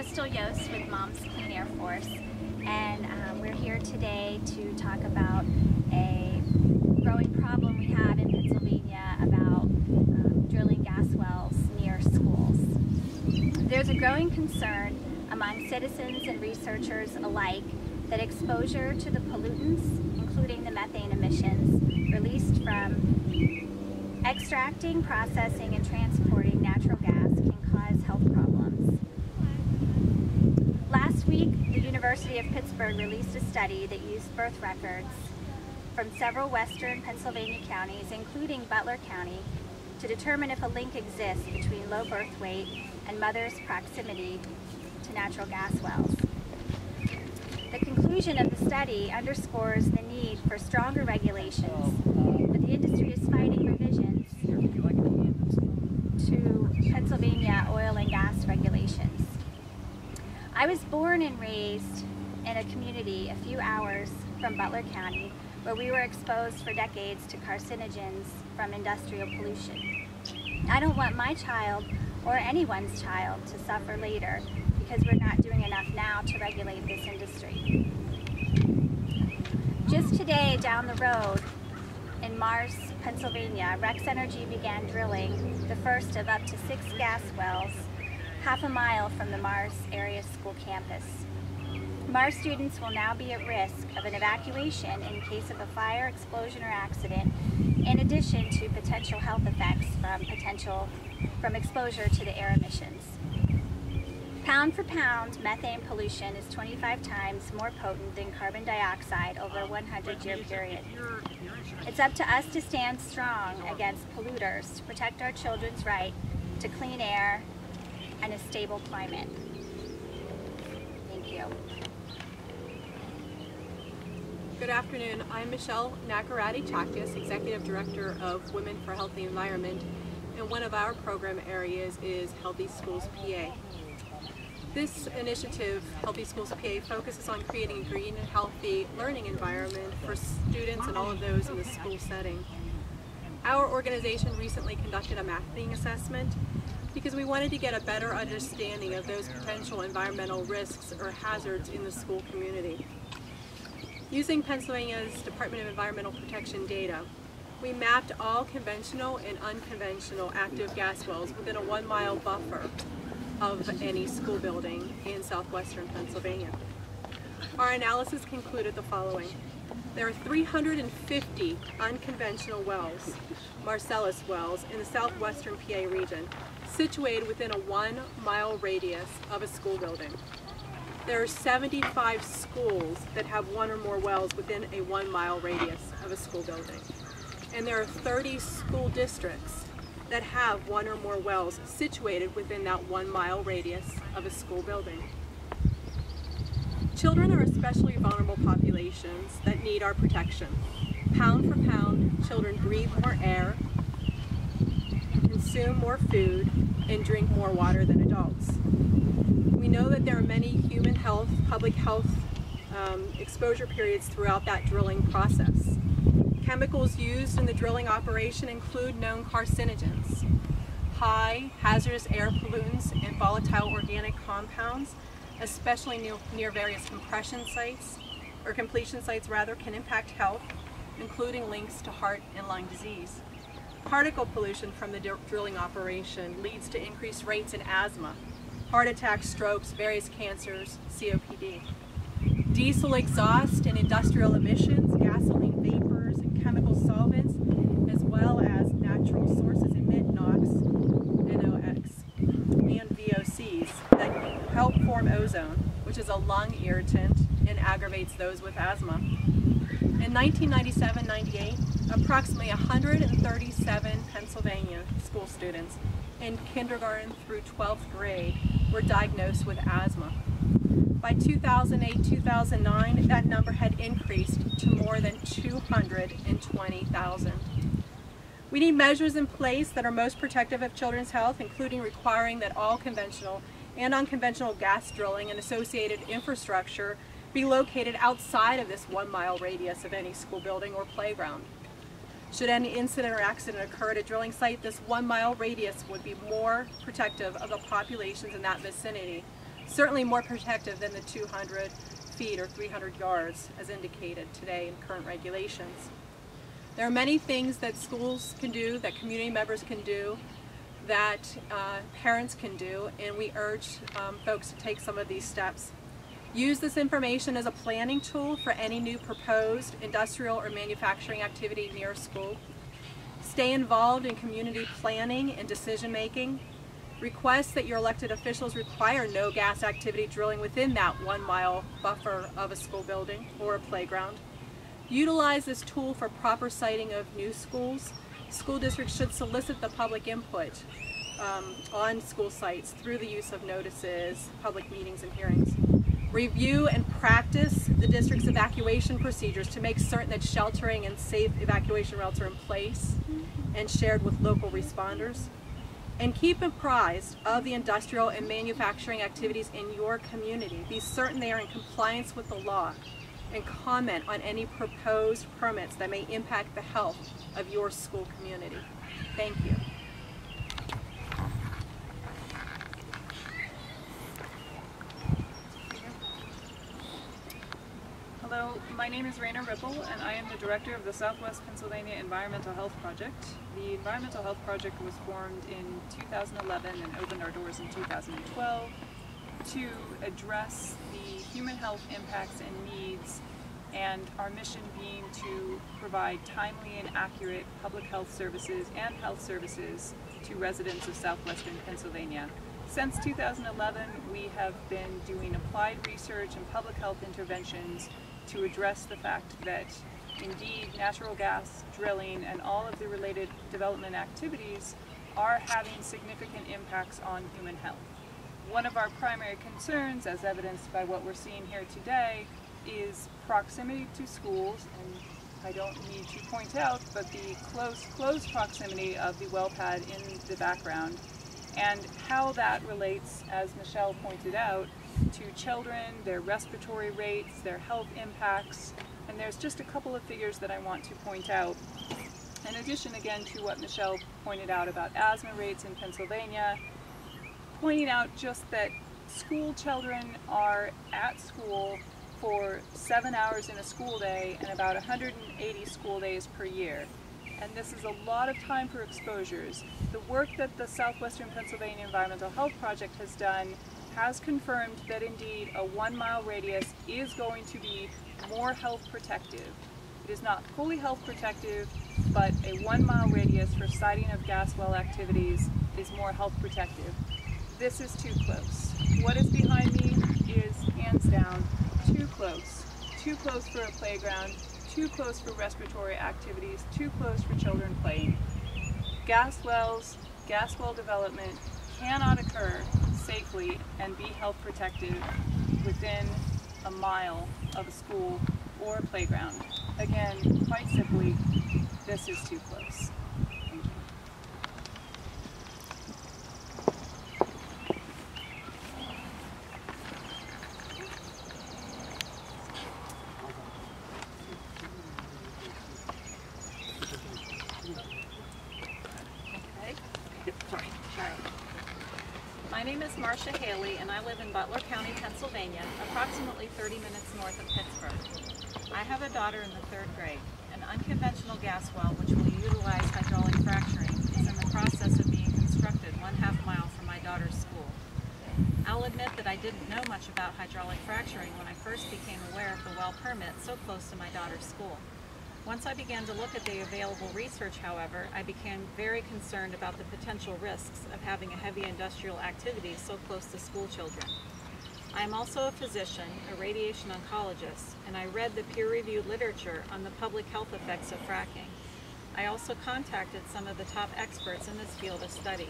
Crystal Yost with Moms Clean Air Force, and we're here today to talk about a growing problem we have in Pennsylvania about drilling gas wells near schools. There's a growing concern among citizens and researchers alike that exposure to the pollutants, including the methane emissions released from extracting, processing, and transporting natural gas can cause health problems. Last week, the University of Pittsburgh released a study that used birth records from several western Pennsylvania counties, including Butler County, to determine if a link exists between low birth weight and mothers' proximity to natural gas wells. The conclusion of the study underscores the need for stronger regulations, but the industry is fighting revisions to Pennsylvania oil and gas regulations. I was born and raised in a community a few hours from Butler County where we were exposed for decades to carcinogens from industrial pollution. I don't want my child or anyone's child to suffer later because we're not doing enough now to regulate this industry. Just today down the road in Mars, Pennsylvania, Rex Energy began drilling the first of up to 6 gas wells half a mile from the Mars area school campus. Mars students will now be at risk of an evacuation in case of a fire, explosion, or accident, in addition to potential health effects from exposure to the air emissions. Pound for pound, methane pollution is 25 times more potent than carbon dioxide over a 100-year period. It's up to us to stand strong against polluters to protect our children's right to clean air and a stable climate. Thank you. Good afternoon. I'm Michelle Nakarati-Chakis, Executive Director of Women for a Healthy Environment, and one of our program areas is Healthy Schools PA. This initiative, Healthy Schools PA, focuses on creating a green and healthy learning environment for students and all of those in the school setting. Our organization recently conducted a mapping assessment because we wanted to get a better understanding of those potential environmental risks or hazards in the school community. Using Pennsylvania's Department of Environmental Protection data, we mapped all conventional and unconventional active gas wells within a 1-mile buffer of any school building in southwestern Pennsylvania. Our analysis concluded the following. There are 350 unconventional wells, Marcellus wells, in the southwestern PA region, situated within a 1-mile radius of a school building. There are 75 schools that have 1 or more wells within a 1-mile radius of a school building. And there are 30 school districts that have 1 or more wells situated within that 1-mile radius of a school building. Children are especially vulnerable populations that need our protection. Pound for pound, children breathe more air, consume more food, and drink more water than adults. We know that there are many human health, public health exposure periods throughout that drilling process. Chemicals used in the drilling operation include known carcinogens, high hazardous air pollutants, and volatile organic compounds, especially near various compression sites, or completion sites rather, can impact health, including links to heart and lung disease. Particle pollution from the drilling operation leads to increased rates in asthma, heart attacks, strokes, various cancers, COPD. Diesel exhaust and industrial emissions, gasoline vapors, and chemical solvents, as well as natural sources emit NOx, NOx, and VOCs that help form ozone, which is a lung irritant and aggravates those with asthma. In 1997-98, approximately 137 Pennsylvania school students in kindergarten through 12th grade were diagnosed with asthma. By 2008-2009, that number had increased to more than 220,000. We need measures in place that are most protective of children's health, including requiring that all conventional and unconventional gas drilling and associated infrastructure be located outside of this 1-mile radius of any school building or playground. Should any incident or accident occur at a drilling site, this 1-mile radius would be more protective of the populations in that vicinity certainly more protective than the 200 feet or 300 yards as indicated today in current regulations. There are many things that schools can do, that community members can do, that parents can do, and we urge folks to take some of these steps. Use this information as a planning tool for any new proposed industrial or manufacturing activity near school. Stay involved in community planning and decision making. Request that your elected officials require no gas activity drilling within that 1 mile buffer of a school building or a playground. Utilize this tool for proper siting of new schools. School districts should solicit the public input on school sites through the use of notices, public meetings, and hearings. Review and practice the district's evacuation procedures to make certain that sheltering and safe evacuation routes are in place and shared with local responders. And keep apprised of the industrial and manufacturing activities in your community. Be certain they are in compliance with the law, and comment on any proposed permits that may impact the health of your school community. Thank you. Hello, my name is Raina Ripple, and I am the director of the Southwest Pennsylvania Environmental Health Project. The Environmental Health Project was formed in 2011 and opened our doors in 2012 to address the human health impacts and needs, and our mission being to provide timely and accurate public health services and health services to residents of southwestern Pennsylvania. Since 2011, we have been doing applied research and public health interventions to address the fact that indeed natural gas drilling and all of the related development activities are having significant impacts on human health. One of our primary concerns, as evidenced by what we're seeing here today, is proximity to schools, and I don't need to point out, but the close proximity of the well pad in the background, and how that relates, as Michelle pointed out, to children, their respiratory rates, their health impacts, and there's just a couple of figures that I want to point out. In addition, again, to what Michelle pointed out about asthma rates in Pennsylvania, pointing out just that school children are at school for 7 hours in a school day and about 180 school days per year. And this is a lot of time for exposures. The work that the Southwestern Pennsylvania Environmental Health Project has done has confirmed that indeed a 1 mile radius is going to be more health protective. It is not fully health protective, but a 1 mile radius for siting of gas well activities is more health protective. This is too close. What is behind me is hands down too close. Too close for a playground, too close for respiratory activities, too close for children playing. Gas well development cannot occur safely and be health protective within a mile of a school or a playground. Again, quite simply, this is too close. Thank you. My name is Marcia Haley, and I live in Butler County, Pennsylvania, approximately 30 minutes north of Pittsburgh. I have a daughter in the 3rd grade. An unconventional gas well, which will utilize hydraulic fracturing, is in the process of being constructed 1/2 mile from my daughter's school. I'll admit that I didn't know much about hydraulic fracturing when I first became aware of the well permit so close to my daughter's school. Once I began to look at the available research, however, I became very concerned about the potential risks of having a heavy industrial activity so close to school children. I am also a physician, a radiation oncologist, and I read the peer-reviewed literature on the public health effects of fracking. I also contacted some of the top experts in this field of study.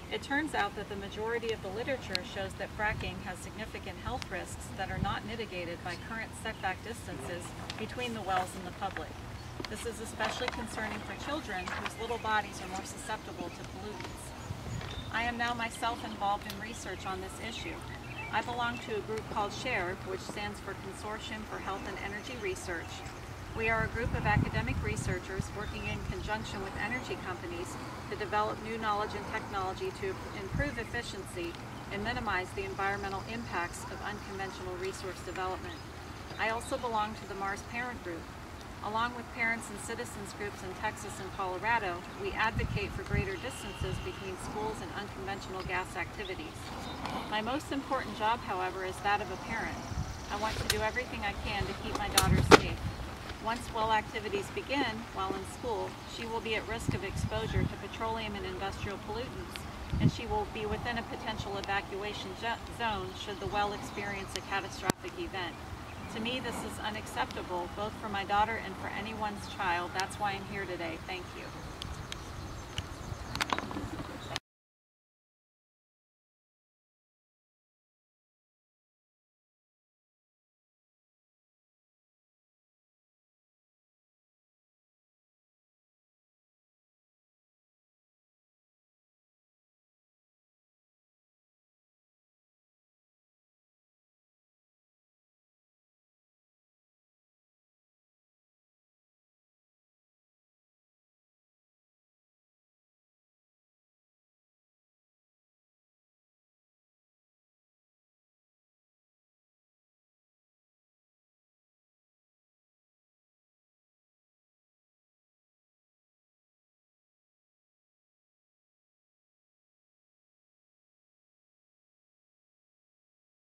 It turns out that the majority of the literature shows that fracking has significant health risks that are not mitigated by current setback distances between the wells and the public. This is especially concerning for children whose little bodies are more susceptible to pollutants. I am now myself involved in research on this issue. I belong to a group called SHARE, which stands for Consortium for Health and Energy Research. We are a group of academic researchers working in conjunction with energy companies to develop new knowledge and technology to improve efficiency and minimize the environmental impacts of unconventional resource development. I also belong to the Mars Parent Group. Along with parents and citizens groups in Texas and Colorado, we advocate for greater distances between schools and unconventional gas activities. My most important job, however, is that of a parent. I want to do everything I can to keep my daughter safe. Once well activities begin while in school, she will be at risk of exposure to petroleum and industrial pollutants, and she will be within a potential evacuation zone should the well experience a catastrophic event. To me, this is unacceptable, both for my daughter and for anyone's child. That's why I'm here today. Thank you.